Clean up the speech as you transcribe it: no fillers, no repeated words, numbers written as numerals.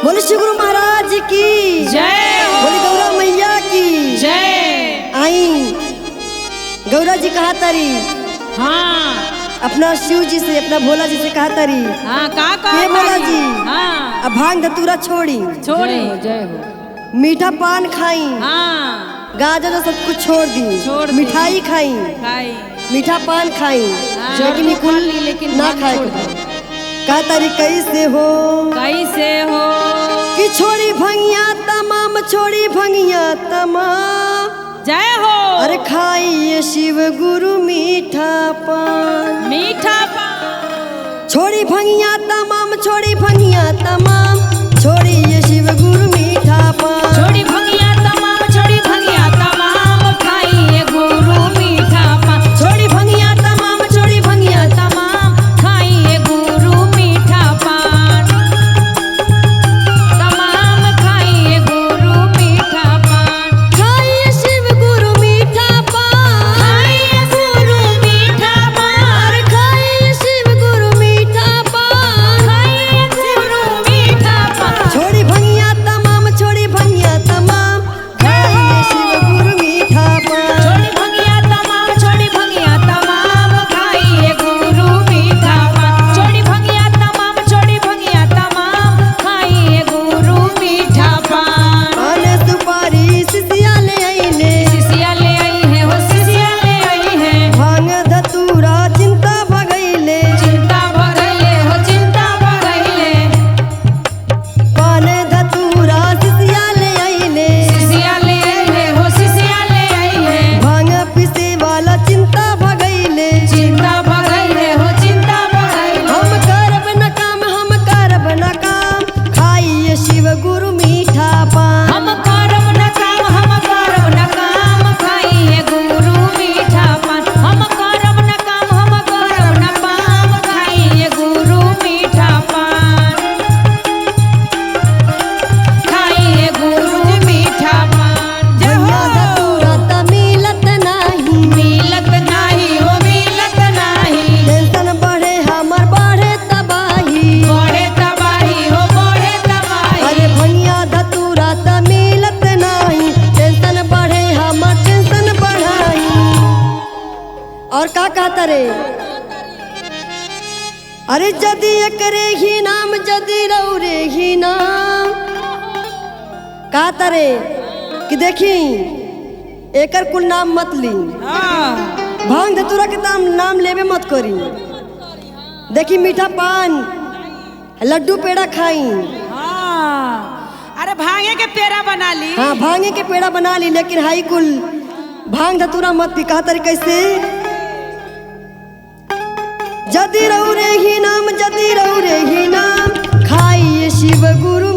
बोले श्री गुरु महाराज की जय। बोले गौरा मैया की जय। आई गौरा जी कहा तारी हाँ अपना शिव जी से अपना भोला जी से कहा तारी हाँ का ये भोला जी हाँ अब भांग धतूरा छोड़ी छोड़ी जय हो। मीठा पान खाई हाँ गाजर सब कुछ छोड़ छोड़ दी दी। मिठाई खाई खाई मीठा पान खाई हाँ, लेकिन ये कुल लेकिन ना भांग खाए छोड़ के दी। का तारी कैसे हो कैसे हो कि छोड़ी भंगिया तमाम छोड़ी भंगिया तमाम जय हो। अरे खाइए शिव गुरु मीठा पान मीठा पान छोड़ी भंगिया तमाम छोड़ी भंगिया तमाम छोड़िए शिव गुरु मीठा पान छोड़ी भंगिया तमाम छोड़ी भंगिया तमाम खाइए गुरु मीठा पान छोड़ी भंगिया तमाम छोड़ी भंगिया तमाम खाइए गुरु मीठा पान तमाम खाइए गुरु मीठा पान खाइए शिव गुरु मीठा पान खाइए गुरु मीठा पान खाइए शिव गुरु मीठा पान खाइए गुरु मीठा पान छोड़ी भंगिया तमाम छोड़ी भंगिया तमाम खाइए शिव गुरु मीठा पान छोड़ी भंगिया तमाम छोड़ी भंगिया तमाम खाइए गुरु मीठा पान छोड़ी भंगिया तमाम छोड़ी भंगिया तमाम खाइए गुरु मीठा पान आने सुपारी सिसिया ले आईले सिसिया ले आई है हो सिसिया ले आई है भांग धतूरा चिंता भगैले चिंता भगैले हो चिंता भगैले पाने धतूरा सिसिया ले आईले सिसिया ले आई है हो सिसिया ले आई है भांग पिसे वाला चिंता भगैले चिंता भगैले हो चिंता भगैले हम करब न काम खाइए शिव गुरु मीठा पान हम करब न काम खाइए गुरु मीठा पान हम करब न काम खाइए गुरु मीठा पान खाइए गुरु मीठा पान जय भैया हो। धतूरा त मिलत नाही मिलत नाही हो मिलत नाही टेंशन बढ़े हमर बढ़े तबाही बढ़े तबाही हो बढ़े तबाही अरे भैया धतूरा त मिलत नाही टेंशन बढ़े हमर टेंशन बढ़ाई और का कहता रे अरे जदि एकरे ही नाम जदि रौरे ही नाम कहता रे कि देखी एकर कुल नाम मत ली हाँ भांग धतूरा के नाम लेवे मत करी देखी मीठा पान लड्डू पेड़ा खाई हाँ अरे भांगे के पेड़ा बना ली हाँ भांगे के पेड़ा बना ली लेकिन हाई कुल भांग धतूरा मत पी कहा तरी कैसे जदि रौरे ही नाम जदि रौरे ही नाम खाइए शिव गुरु